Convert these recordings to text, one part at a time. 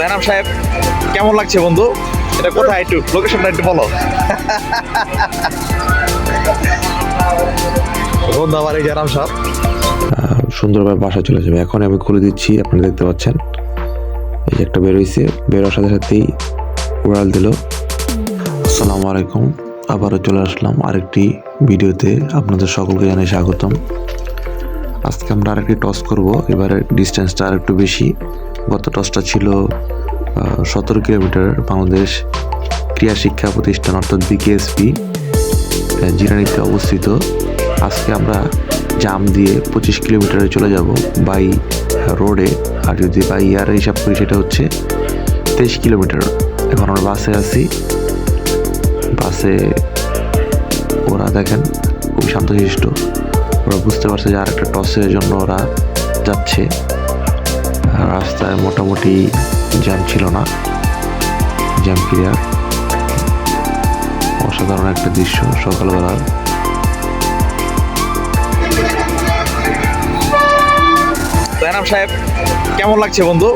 জয়নাম সাহেব, কেমন লাগছে বন্ধু? এটা কোথায়, একটু লোকেশনটা একটু বলো। বন্ধু আমার এই জয়নাম সাহেব সুন্দরভাবে বাসা চলে যাবে। এখন আমি খুলে দিচ্ছি, আপনারা দেখতে পাচ্ছেন এই যে একটা বেরোইছে, বেরোর সাথে সাথেই উড়াল দিল। আসসালামু আলাইকুম, আবারও চলে আসলাম আরেকটি ভিডিওতে। আপনাদের সকলকে জানাই স্বাগতম। আজকে আমরা আরেকটি টস করব। এবারে ডিস্টেন্সটা আর একটু বেশি। গত টসটা ছিল 17 কিলোমিটার। বাংলাদেশ ক্রীড়া শিক্ষা প্রতিষ্ঠান অর্থাৎ বিকেএসপি জিরানিতে অবস্থিত। আজকে আমরা জাম দিয়ে 25 কিলোমিটারে চলে যাব বাই রোডে। আর যদি বাই ইয়ারে হিসাব করি সেটা হচ্ছে 23 কিলোমিটার। এখন আমরা বাসে আছি। বাসে ওরা দেখেন খুবই শান্তশিষ্ট। ওরা বুঝতে পারছে যে আর একটা টসের জন্য ওরা যাচ্ছে। রাস্তায় মোটামুটি জ্যাম ছিল না, জ্যাম ক্লিয়ার। অসাধারণ একটা দৃশ্য সকালবেলার। জয়নাম সাহেব, কেমন লাগছে বন্ধু?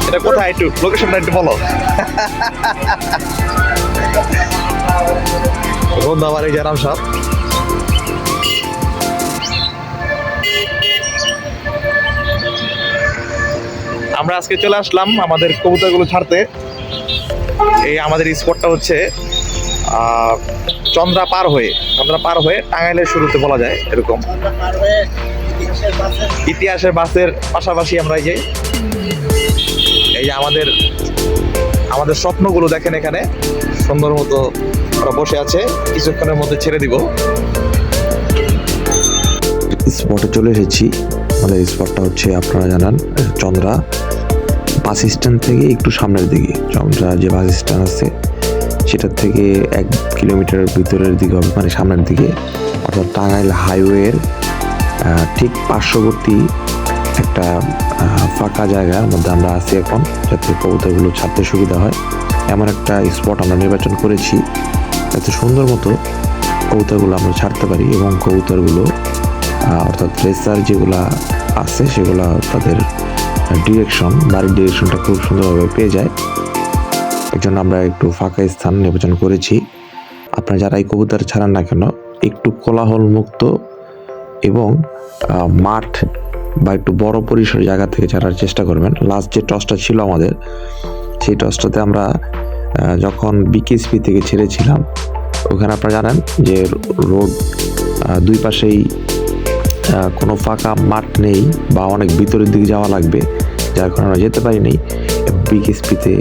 এটা কোথায়, একটু লোকেশনটা একটু বলো। বন্ধু আমার এই জয়নাম সাহেব আমরা আজকে চলে আসলাম আমাদের কবুতরগুলো ছাড়তে। এই আমাদের স্পটটা হচ্ছে চন্দ্রা পার হয়ে টাঙ্গাইলের শুরুতে বলা যায় এরকম। ইতিহাসের বাসের পাশাপাশি আমরা এই যে আমাদের স্বপ্নগুলো দেখেন এখানে সুন্দর মতো ওরা বসে আছে। কিছুক্ষণের মধ্যে ছেড়ে দিব। স্পটে চলে এসেছি। আমাদের স্পটটা হচ্ছে আপনারা জানান চন্দ্রা বাস স্ট্যান্ড থেকে একটু সামনের দিকে। চন্দ্রা যে বাস স্ট্যান্ড আছে সেটার থেকে 1 কিলোমিটার ভিতরের দিকে হবে, মানে সামনের দিকে, অর্থাৎ টাঙ্গাইল হাইওয়ের ঠিক পার্শ্ববর্তী একটা ফাঁকা জায়গার মধ্যে আমরা আছি এখন, যাতে কবুতরগুলো ছাড়তে সুবিধা হয়। এমন একটা স্পট আমরা নির্বাচন করেছি যাতে সুন্দর মতো কবুতরগুলো আমরা ছাড়তে পারি এবং কবুতরগুলো অর্থাৎ রেসার যেগুলা আছে সেগুলা তাদের বাড়ির ডিরেকশনটা খুব সুন্দরভাবে পেয়ে যায়। এই জন্য আমরা একটু ফাঁকা স্থান নির্বাচন করেছি। আপনারা যারা এই কবুতর ছাড়ান না কেন, একটু কোলাহল মুক্ত এবং মাঠ বা একটু বড় পরিসর জায়গা থেকে ছাড়ার চেষ্টা করবেন। লাস্ট যে টসটা ছিল আমাদের, সেই টসটাতে আমরা যখন বিকেএসপি থেকে ছেড়েছিলাম, ওখানে আপনারা জানেন যে রোড দুই পাশেই কোনো ফাঁকা মাঠ নেই বা অনেক ভিতরের দিকে যাওয়া লাগবে, যার কারণে আমরা যেতে পারিনি। বিকেএসপিতে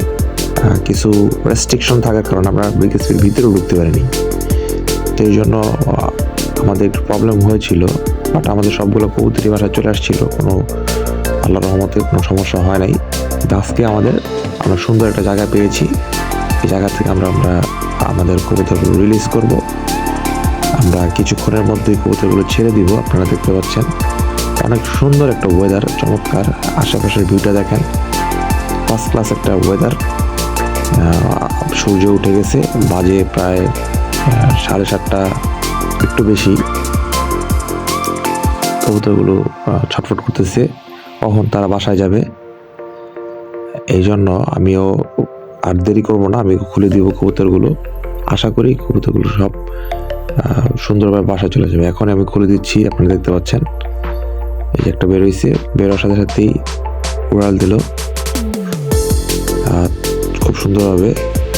কিছু রেস্ট্রিকশন থাকার কারণে আমরা বিকেএসপির ভিতরে ঢুকতে পারিনি। তো এই জন্য আমাদের একটু প্রবলেম হয়েছিল, বাট আমাদের সবগুলো কবুতরি বাসায় চলে আসছিল। কোনো আল্লাহর রহমতে কোনো সমস্যা হয় নাই। আজকে আমরা সুন্দর একটা জায়গা পেয়েছি। এই জায়গা থেকে আমরা আমাদের কবুতরগুলো রিলিজ করব। আমরা কিছুক্ষণের মধ্যেই কবুতরগুলো ছেড়ে দিব। আপনারা দেখতে পাচ্ছেন অনেক সুন্দর একটা ওয়েদার, চমৎকার। আশেপাশের ভিউটা দেখেন, ফার্স্ট ক্লাস একটা ওয়েদার। সূর্য উঠে গেছে, বাজে প্রায় 7:30, একটু বেশি। কবুতরগুলো ছটফট করতেছে, কখন তারা বাসায় যাবে। এই জন্য আমিও আর দেরি করবো না, আমি খুলে দিব কবুতরগুলো। আশা করি কবুতরগুলো সব সুন্দরভাবে বাসায় চলে যাবে। এখন আমি খুলে দিচ্ছি, আপনারা দেখতে পাচ্ছেন এই যে একটা বেরোইছে, বেরোর সাথে সাথেই উড়াল দিল। খুব সুন্দরভাবে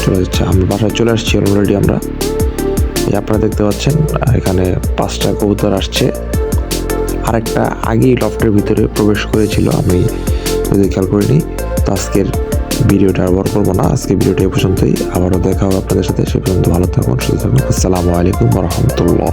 চলে যাচ্ছে। আমরা বাসায় চলে আসছি অলরেডি। আপনারা দেখতে পাচ্ছেন এখানে 5টা কবুতর আসছে। আরেকটা আগেই লফটের ভিতরে প্রবেশ করেছিল, আমি যদি খেয়াল করিনি। তো আজকের ভিডিওটা আর বড় করবো না, আজকের ভিডিওটা এই পর্যন্তই। আবারও দেখা হবে আপনাদের সাথে। সে পর্যন্ত ভালো থাকুন, সুস্থ থাকুন। আসসালামু আলাইকুম ওয়া রাহমাতুল্লাহ।